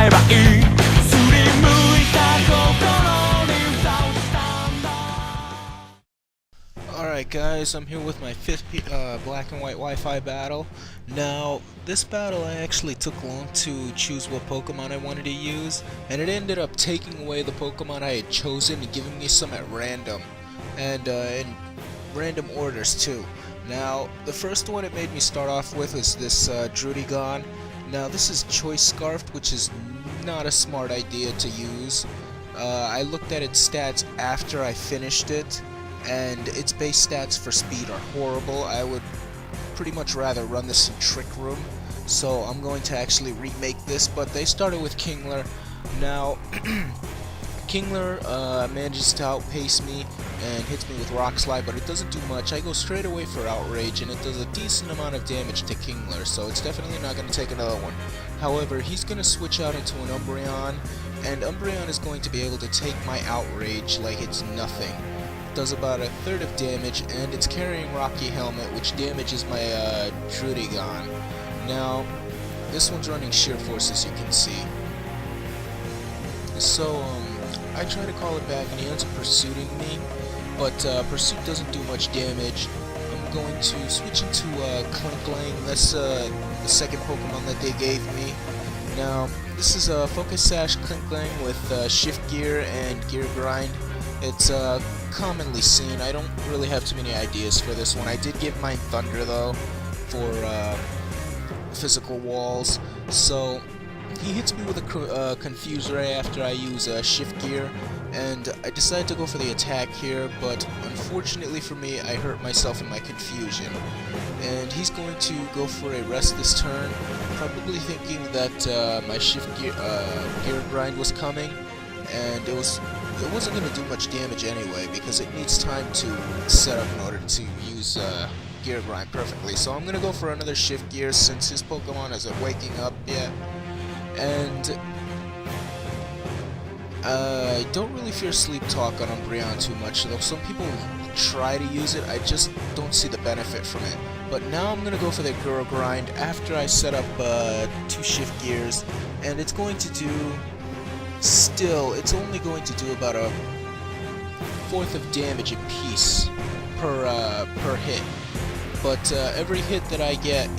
えばいいすりむいた心に歌をしたんだ Alright guys, I'm here with my 5th black and white Wi-Fi battle. Now, this battle I actually took long to choose what Pokemon I wanted to use, and it ended up taking away the Pokemon I had chosen and giving me some at random. And in random orders too. Now, the first one it made me start off with was this Drudigon. Now, this is Choice Scarfed, which is not a smart idea to use. I looked at its stats after I finished it, and its base stats for speed are horrible. I would pretty much rather run this in Trick Room, so I'm going to actually remake this, but they started with Kingler. Now, Kingler manages to outpace me and hits me with Rock Slide, but it doesn't do much. I go straight away for Outrage, and it does a decent amount of damage to Kingler, so it's definitely not going to take another one. However, he's going to switch out into an Umbreon, and Umbreon is going to be able to take my Outrage like it's nothing. Does about a third of damage, and it's carrying Rocky Helmet, which damages my Drudigon. Now, this one's running Sheer Force, as you can see. So, I try to call it back, and he ends up pursuing me, but Pursuit doesn't do much damage. I'm going to switch into Klinklang. That's the second Pokemon that they gave me. Now, this is a Focus Sash Klinklang with Shift Gear and Gear Grind. It's commonly seen. I don't really have too many ideas for this one. I did give mine Thunder though for physical walls. So he hits me with a Confuse Ray after I use Shift Gear, and I decided to go for the attack here, but unfortunately for me, I hurt myself in my confusion. And he's going to go for a rest this turn, probably thinking that my Shift Gear Grind was coming, and it wasn't going to do much damage anyway, because it needs time to set up in order to use Gear Grind perfectly. So I'm going to go for another Shift Gear since his Pokemon isn't waking up yet. And I don't really fear Sleep Talk on Umbreon too much, though some people try to use it. I just don't see the benefit from it. But now I'm going to go for the Gear Grind after I set up 2 Shift Gears, and it's going to do... Still, it's only going to do about a fourth of damage apiece per hit. But every hit that I get,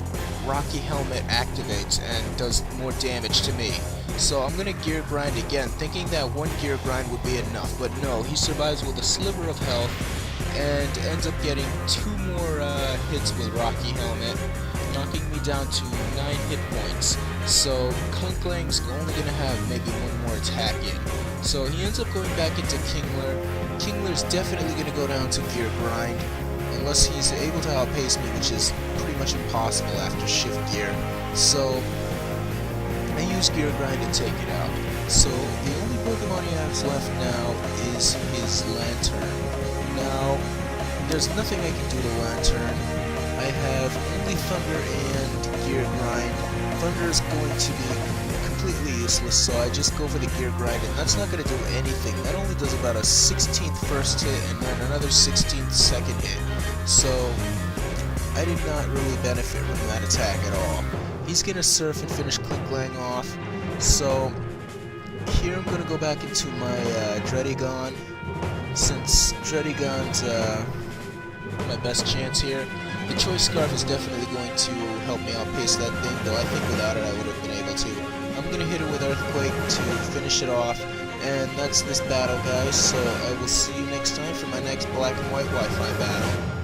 Rocky Helmet activates and does more damage to me. So I'm gonna Gear Grind again, thinking that 1 Gear Grind would be enough. But no, he survives with a sliver of health and ends up getting 2 more hits with Rocky Helmet, knocking me down to 9 hit points. So Klinklang's only going to have maybe 1 more attack in. So he ends up going back into Kingler. Kingler's definitely going to go down to Gear Grind, unless he's able to outpace me, which is pretty much impossible after Shift Gear. So I use Gear Grind to take it out. So the only Pokemon he has left now is his Lantern. Now, there's nothing I can do to Lantern. I have only Thunder and Gear Grind. Thunder is going to be completely useless, so I just go for the Gear Grind, and that's not going to do anything. That only does about a 16th first hit and then another 16th second hit. So I did not really benefit from that attack at all. He's going to Surf and finish Klinklang off. So here I'm going to go back into my Drudigon, since Drudigon's my best chance here. The Choice Scarf is definitely going to help me outpace that thing, though I think without it I would have been able to. I'm going to hit it with Earthquake to finish it off, and that's this battle, guys, so I will see you next time for my next black and white Wi-Fi battle.